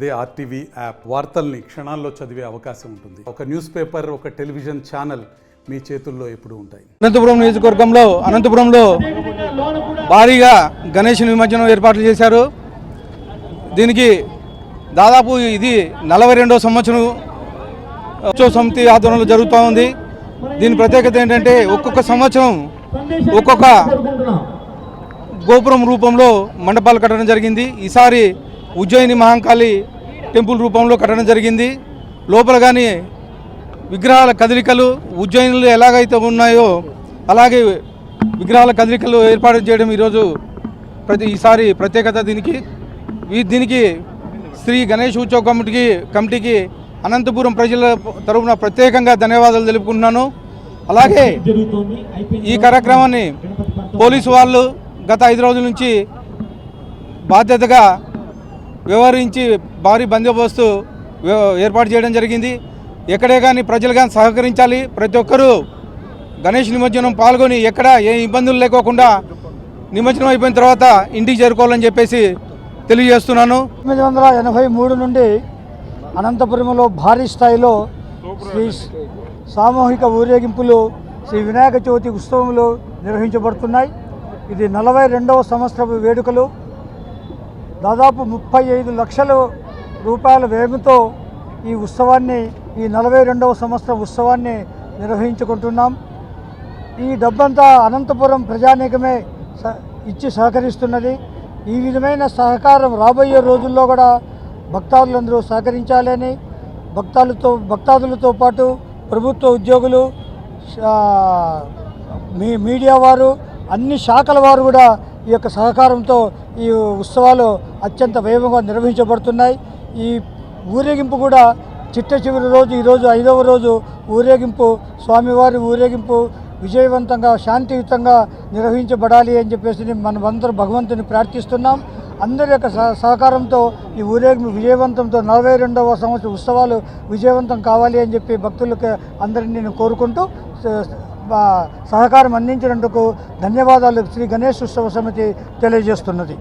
అదే RTV app వార్తల్ని క్షణాల్లో చదివే అవకాశం ఉంటుంది. ఒక న్యూస్ పేపర్, ఒక టెలివిజన్ ఛానల్ మీ చేతుల్లో ఎప్పుడూ ఉంటాయి. అనంతపురం నియోజకవర్గంలో అనంతపురంలో భారీగా గణేష్ నిమజ్జనం ఏర్పాట్లు చేశారు. దీనికి దాదాపు ఇది 42వ సంవత్సరం ఉత్సవ సమితి ఆధ్వర్యంలో జరుగుతూ ఉంది. దీని ప్రత్యేకత ఏంటంటే ఒక్కొక్క సంవత్సరం ఒక్కొక్క గోపురం రూపంలో మండపాలు కట్టడం జరిగింది. ఈసారి ఉజ్జయిని మహంకాళి టెంపుల్ రూపంలో కట్టడం జరిగింది. లోపల కానీ విగ్రహాల కదలికలు ఉజ్జయినిలో ఎలాగైతే ఉన్నాయో అలాగే విగ్రహాల కదలికలు ఏర్పాటు చేయడం ఈరోజు ఈసారి ప్రత్యేకత. దీనికి శ్రీ గణేష్ ఉత్సవ కమిటీకి అనంతపురం ప్రజల తరఫున ప్రత్యేకంగా ధన్యవాదాలు తెలుపుకుంటున్నాను. అలాగే ఈ కార్యక్రమాన్ని పోలీసు వాళ్ళు గత 5 రోజుల నుంచి బాధ్యతగా వ్యవహరించి భారీ బందోబస్తు ఏర్పాటు చేయడం జరిగింది. ఎక్కడే కానీ ప్రజలు కానీ సహకరించాలి. ప్రతి ఒక్కరూ గణేష్ నిమజ్జనం పాల్గొని ఎక్కడ ఏ ఇబ్బందులు లేకోకుండా నిమజ్జనం అయిపోయిన తర్వాత ఇంటికి చేరుకోవాలని చెప్పేసి తెలియజేస్తున్నాను. 1983 నుండి అనంతపురంలో భారీ స్థాయిలో శ్రీ సామూహిక ఊరేగింపులు, శ్రీ వినాయక చవితి ఉత్సవములు నిర్వహించబడుతున్నాయి. ఇది 42వ సంవత్సరపు వేడుకలు. దాదాపు 35 లక్షల రూపాయల వ్యయంతో ఈ ఉత్సవాన్ని, ఈ 42వ సంవత్సరం ఉత్సవాన్ని నిర్వహించుకుంటున్నాం. ఈ డబ్బంతా అనంతపురం ప్రజానీకమే ఇచ్చి సహకరిస్తున్నది. ఈ విధమైన సహకారం రాబోయే రోజుల్లో కూడా భక్తాదులందరూ సహకరించాలని, భక్తాదులతో పాటు ప్రభుత్వ ఉద్యోగులు, మీడియా వారు, అన్ని శాఖల వారు కూడా ఈ యొక్క సహకారంతో ఈ ఉత్సవాలు అత్యంత వైభవంగా నిర్వహించబడుతున్నాయి. ఈ ఊరేగింపు కూడా చిట్ట చివరి రోజు, ఈరోజు 5వ రోజు ఊరేగింపు, స్వామివారి ఊరేగింపు విజయవంతంగా శాంతియుతంగా నిర్వహించబడాలి అని చెప్పేసి మనమందరం భగవంతుని ప్రార్థిస్తున్నాం. అందరి యొక్క సహకారంతో ఈ ఊరేగింపు విజయవంతంతో 42వ సంవత్సరం ఉత్సవాలు విజయవంతం కావాలి అని చెప్పి భక్తులకు అందరినీ నేను కోరుకుంటూ సహకారం అందించినందుకు ధన్యవాదాలు శ్రీ గణేష్ ఉత్సవ సమితి తెలియజేస్తున్నది.